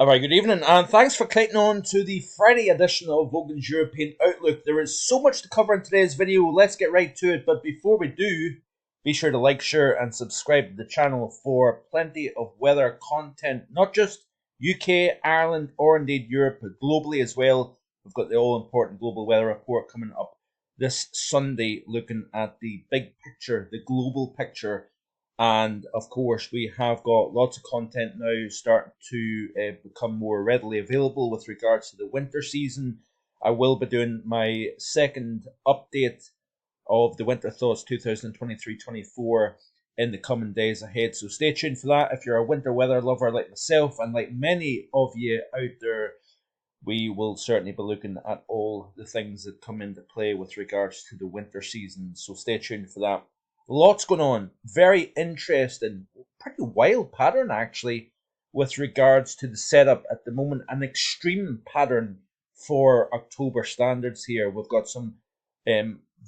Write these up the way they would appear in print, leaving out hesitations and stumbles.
A very good evening, and thanks for clicking on to the Friday edition of Vogan's European Outlook. There is so much to cover in today's video, let's get right to it. But before we do, be sure to like, share, and subscribe to the channel for plenty of weather content, not just UK, Ireland, or indeed Europe, but globally as well. We've got the all-important global weather report coming up this Sunday, looking at the big picture, the global picture. And of course, we have got lots of content now starting to become more readily available with regards to the winter season. I will be doing my second update of the Winter Thoughts 2023-24 in the coming days ahead. So stay tuned for that. If you're a winter weather lover like myself and like many of you out there, we will certainly be looking at all the things that come into play with regards to the winter season. So stay tuned for that. Lots going on. Very interesting, pretty wild pattern actually with regards to the setup at the moment. An extreme pattern for October standards here. We've got some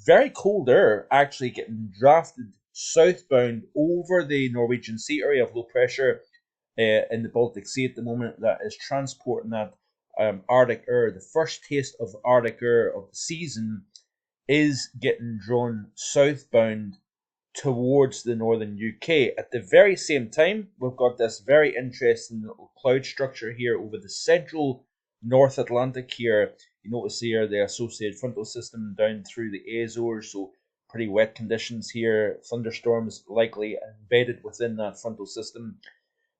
very cold air actually getting drafted southbound over the Norwegian Sea area of low pressure in the Baltic Sea at the moment that is transporting that Arctic air. The first taste of Arctic air of the season is getting drawn southbound towards the northern UK. At the very same time, we've got this very interesting little cloud structure here over the central North Atlantic here. You notice here the associated frontal system down through the Azores, so pretty wet conditions here. Thunderstorms likely embedded within that frontal system.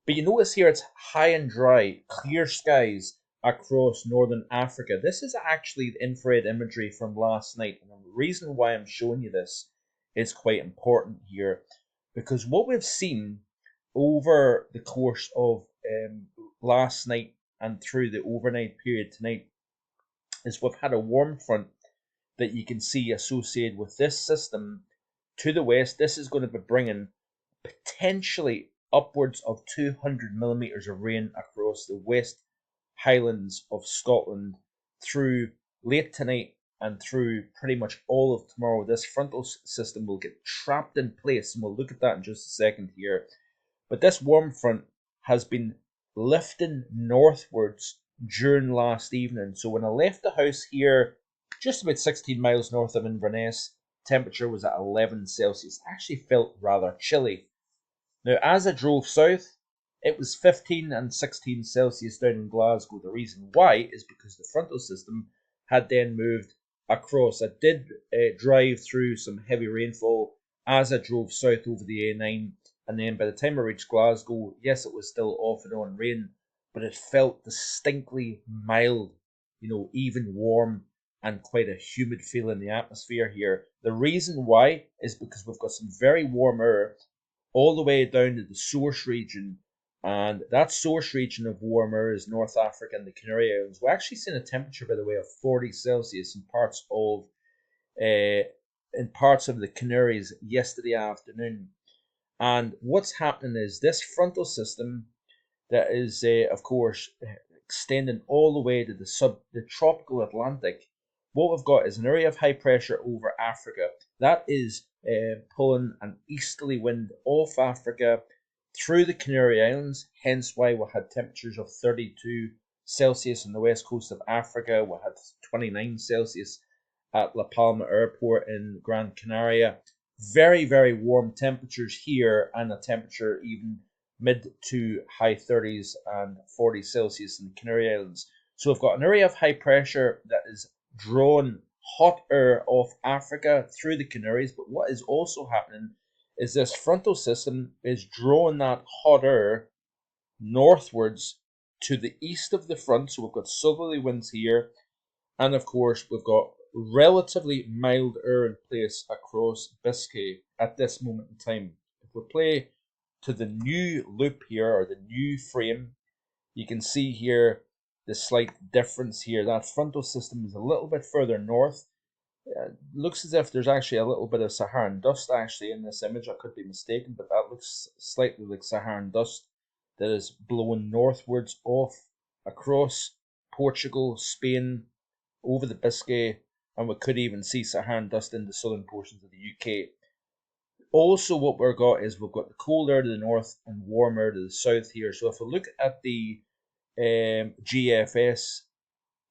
But you notice here it's high and dry, clear skies across northern Africa. This is actually the infrared imagery from last night. And the reason why I'm showing you this is quite important here, because what we've seen over the course of last night and through the overnight period tonight is we've had a warm front that you can see associated with this system to the west. This is going to be bringing potentially upwards of 200 millimeters of rain across the West Highlands of Scotland through late tonight and through pretty much all of tomorrow. This frontal system will get trapped in place, and we'll look at that in just a second here. But this warm front has been lifting northwards during last evening. So when I left the house here, just about 16 miles north of Inverness, temperature was at 11 Celsius. Actually felt rather chilly. Now, as I drove south, it was 15 and 16 Celsius down in Glasgow. The reason why is because the frontal system had then moved across. I did drive through some heavy rainfall as I drove south over the A9, and then by the time I reached Glasgow, yes, it was still off and on rain, but it felt distinctly mild, even warm and quite a humid feel in the atmosphere here. The reason why is because we've got some very warm air all the way down to the source region, and that source region of warm air is North Africa and the Canary Islands. We're actually seeing a temperature, by the way, of 40 Celsius in parts of the Canaries yesterday afternoon. And what's happening is this frontal system that is, of course, extending all the way to the tropical Atlantic. What we've got is an area of high pressure over Africa that is pulling an easterly wind off Africa through the Canary Islands, hence why we had temperatures of 32 Celsius on the west coast of Africa. We had 29 Celsius at La Palma Airport in Gran Canaria. Very, very warm temperatures here, and a temperature even mid to high 30s and 40 Celsius in the Canary Islands. So we've got an area of high pressure that is drawn hot air off Africa through the Canaries, but what is also happening is this frontal system is drawing that hot air northwards to the east of the front. So we've got southerly winds here, and of course we've got relatively mild air in place across Biscay at this moment in time. If we play to the new loop here, or the new frame, you can see here the slight difference here. That frontal system is a little bit further north. Looks as if there's actually a little bit of Saharan dust actually in this image. I could be mistaken, but that looks slightly like Saharan dust that is blowing northwards off across Portugal, Spain, over the Biscay, and we could even see Saharan dust in the southern portions of the UK. Also, what we've got is we've got the cold air to the north and warm air to the south here. So if we look at the GFS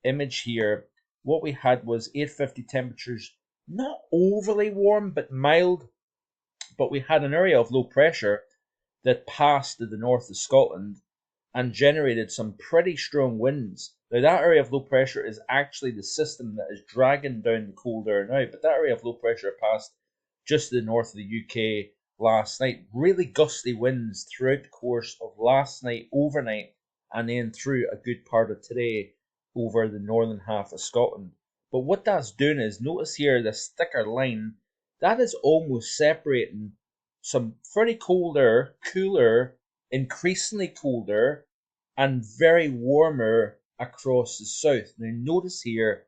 image here, what we had was 850 temperatures, not overly warm but mild, but we had an area of low pressure that passed to the north of Scotland and generated some pretty strong winds. Now, that area of low pressure is actually the system that is dragging down the cold air now, but that area of low pressure passed just to the north of the UK last night. Really gusty winds throughout the course of last night, overnight, and then through a good part of today over the northern half of Scotland. But what that's doing is, notice here this thicker line, that is almost separating some pretty cold air, cooler, increasingly colder, and very warmer across the south. Now notice here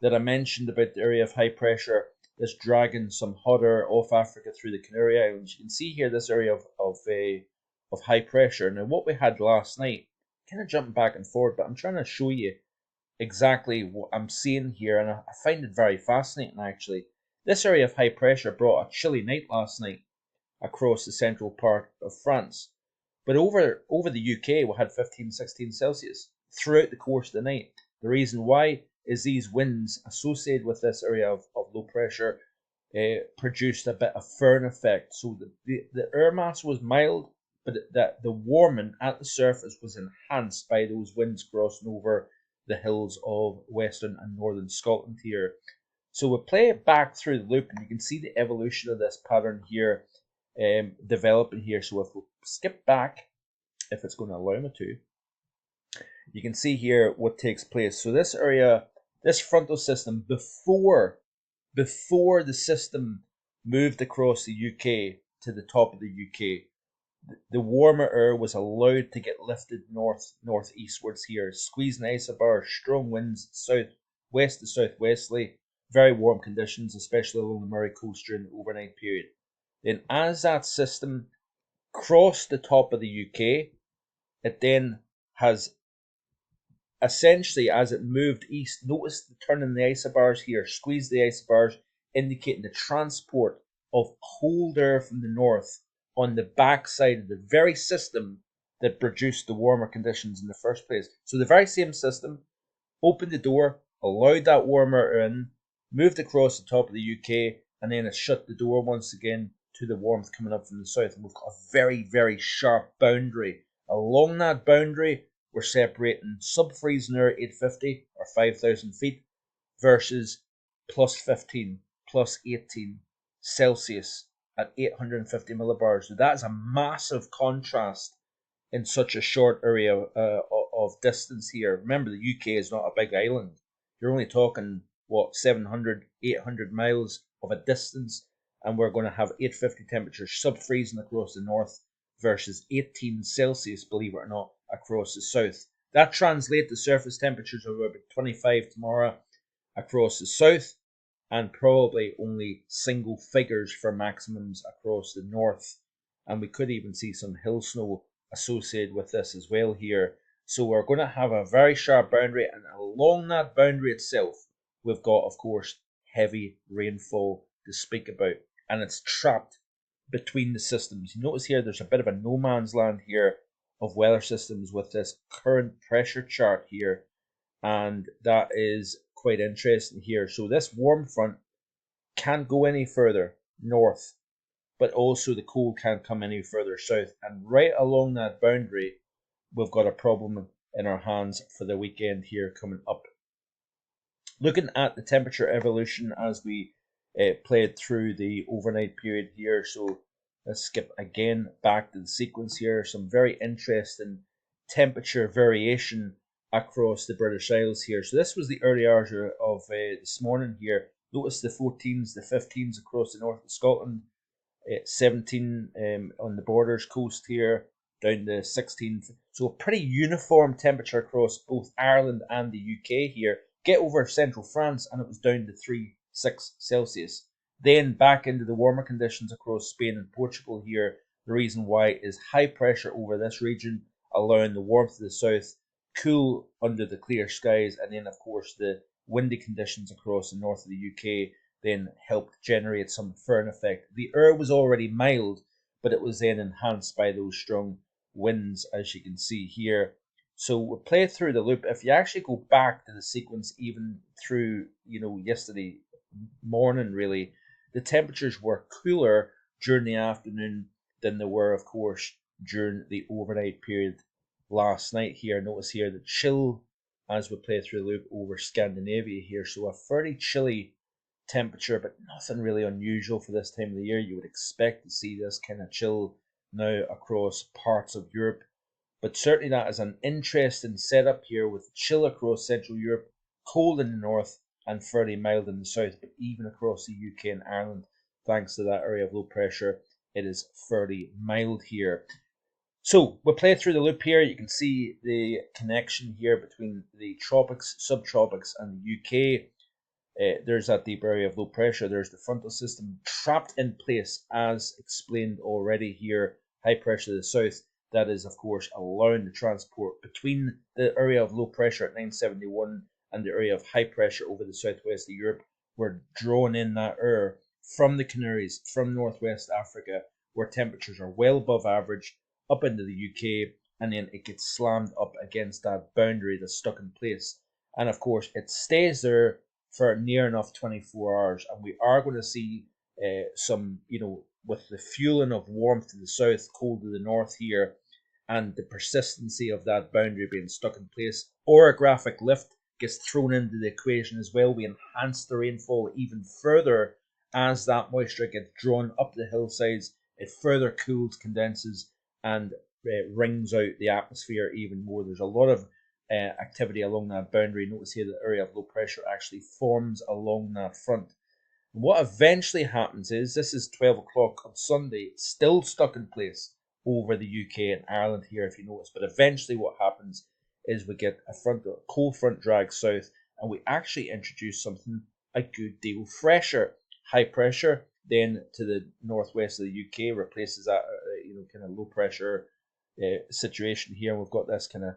that I mentioned about the area of high pressure that's dragging some hot air off Africa through the Canary Islands. You can see here this area of high pressure. Now what we had last night, kind of jumping back and forward, but I'm trying to show you exactly what I'm seeing here, and I find it very fascinating actually. This area of high pressure brought a chilly night last night across the central part of France. But over the UK, we had 15, 16 Celsius throughout the course of the night. The reason why is these winds associated with this area of low pressure produced a bit of Föhn effect. So the air mass was mild, but the warming at the surface was enhanced by those winds crossing over the hills of western and northern Scotland here. So we'll play it back through the loop, and you can see the evolution of this pattern here developing here. So if we skip back, if it's going to allow me to, you can see here what takes place. So this area, this frontal system, before the system moved across the UK to the top of the UK, the warmer air was allowed to get lifted northeastwards here, squeezing isobars, strong winds west to southwesterly, very warm conditions, especially along the Murray coast during the overnight period. Then as that system crossed the top of the UK, it then has essentially, as it moved east, notice the turn in the isobars here, squeeze the isobars, indicating the transport of cold air from the north on the backside of the very system that produced the warmer conditions in the first place. So the very same system opened the door, allowed that warmer air in, moved across the top of the UK, and then it shut the door once again to the warmth coming up from the south. And we've got a very, very sharp boundary. Along that boundary, we're separating sub-freezing air 850 or 5,000 feet versus plus 15, plus 18 Celsius at 850 millibars. So that is a massive contrast in such a short area of distance here. Remember, the UK is not a big island. You're only talking, 700, 800 miles of a distance, and we're going to have 850 temperatures sub-freezing across the north versus 18 Celsius, believe it or not, across the south. That translates to surface temperatures of about 25 tomorrow across the south, and probably only single figures for maximums across the north. And we could even see some hill snow associated with this as well here. So we're going to have a very sharp boundary, and along that boundary itself, we've got, of course, heavy rainfall to speak about, and it's trapped between the systems. You notice here there's a bit of a no man's land here of weather systems with this current pressure chart here, and that is quite interesting here. So this warm front can't go any further north, but also the cold can't come any further south, and right along that boundary we've got a problem in our hands for the weekend here coming up. Looking at the temperature evolution as we played through the overnight period here, so let's skip again back to the sequence here. Some very interesting temperature variation across the British Isles here. So this was the early hours of this morning here. Notice the 14s, the 15s across the north of Scotland, 17 on the borders coast here, down to 16. So a pretty uniform temperature across both Ireland and the UK here. Get over central France and it was down to 3-6 Celsius. Then back into the warmer conditions across Spain and Portugal here. The reason why is high pressure over this region, allowing the warmth of the south cool under the clear skies, and then of course the windy conditions across the north of the UK then helped generate some Föhn effect. The air was already mild, but it was then enhanced by those strong winds, as you can see here. So we'll play through the loop. If you actually go back to the sequence, even through, yesterday morning, really, the temperatures were cooler during the afternoon than they were, of course, during the overnight period last night here. Notice here the chill as we play through the loop over Scandinavia here. So a fairly chilly temperature, but nothing really unusual for this time of the year. You would expect to see this kind of chill now across parts of Europe. But certainly that is an interesting setup here with chill across Central Europe, cold in the north, and fairly mild in the south. But even across the UK and Ireland, thanks to that area of low pressure, it is fairly mild here. So we'll play through the loop here. You can see the connection here between the tropics, subtropics, and the UK. There's that deep area of low pressure. There's the frontal system trapped in place, as explained already here. High pressure to the south. That is, of course, allowing the transport between the area of low pressure at 971 and the area of high pressure over the southwest of Europe. We're drawing in that air from the Canaries, from northwest Africa, where temperatures are well above average, up into the UK, and then it gets slammed up against that boundary that's stuck in place. And of course, it stays there for near enough 24 hours, and we are going to see some, with the fueling of warmth to the south, cold to the north here, and the persistency of that boundary being stuck in place. Orographic lift gets thrown into the equation as well. We enhance the rainfall even further as that moisture gets drawn up the hillsides. It further cools, condenses, and wrings out the atmosphere even more. There's a lot of activity along that boundary. Notice here the area of low pressure actually forms along that front. And what eventually happens is, this is 12 o'clock on Sunday, it's still stuck in place over the UK and Ireland here, if you notice. But eventually what happens is we get a cold front drag south, and we actually introduce something a good deal fresher. High pressure then to the northwest of the UK replaces that kind of low pressure situation here, and we've got this kind of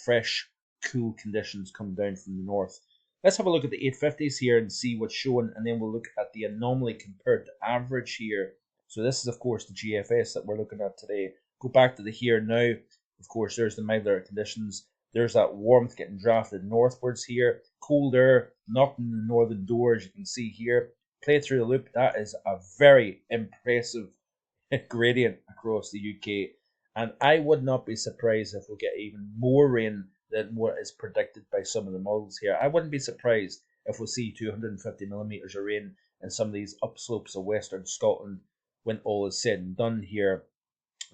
fresh, cool conditions come down from the north. Let's have a look at the 850s here and see what's showing, and then we'll look at the anomaly compared to average here. So this is, of course, the GFS that we're looking at today. Go back to the here now. Of course, there's the milder conditions. There's that warmth getting drafted northwards here. Cold air knocking the northern door, as you can see here. Play through the loop. That is a very impressive gradient across the UK. And I would not be surprised if we get even more rain than what is predicted by some of the models here. I wouldn't be surprised if we see 250 millimeters of rain in some of these upslopes of western Scotland when all is said and done here.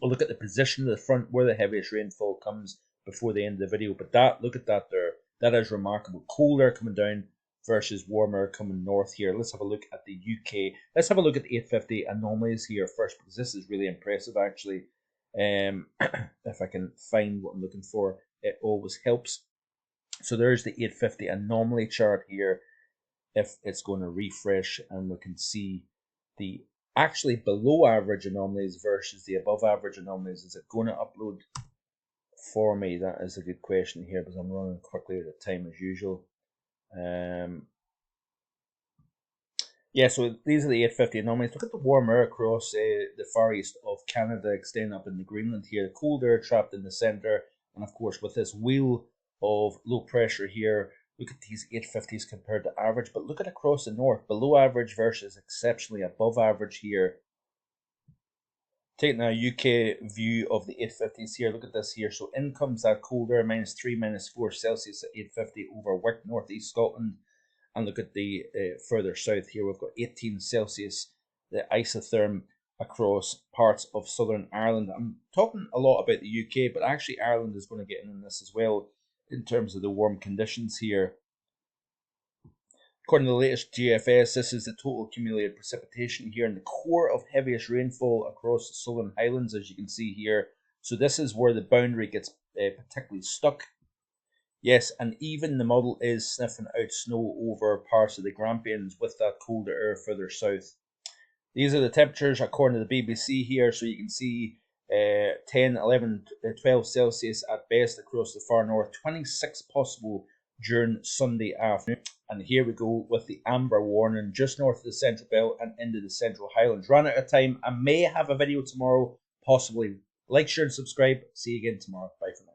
We'll look at the position of the front where the heaviest rainfall comes before the end of the video. But look at that there. That is remarkable. Cold air coming down versus warm air coming north here. Let's have a look at the UK. Let's have a look at the 850 anomalies here first, because this is really impressive actually. If I can find what I'm looking for, it always helps. So there's the 850 anomaly chart here. If it's going to refresh, and we can see the actually below average anomalies versus the above average anomalies. Is it going to upload for me? That is a good question here, because I'm running quickly at the time as usual. Yeah, so these are the 850 anomalies. Look at the warm air across the far east of Canada, extending up into Greenland here. The cold air trapped in the centre, and of course with this wheel of low pressure here, look at these 850s compared to average. But look at across the north, below average versus exceptionally above average here. Taking a UK view of the 850s here, look at this here. So in comes that cold air, -3, -4 Celsius at 850 over Wick, northeast Scotland. And look at the further south here, we've got 18 Celsius, the isotherm across parts of southern Ireland. I'm talking a lot about the UK, but actually Ireland is going to get in this as well in terms of the warm conditions here. According to the latest GFS, this is the total accumulated precipitation here in the core of heaviest rainfall across the Southern Highlands, as you can see here. So this is where the boundary gets particularly stuck. Yes, and even the model is sniffing out snow over parts of the Grampians with that colder air further south. These are the temperatures according to the BBC here, so you can see 10, 11, 12 Celsius at best across the far north, 26 possible during Sunday afternoon. And here we go with the amber warning just north of the Central Belt and into the Central Highlands. Run out of time. I may have a video tomorrow, possibly. Like, share, and subscribe. See you again tomorrow. Bye for now.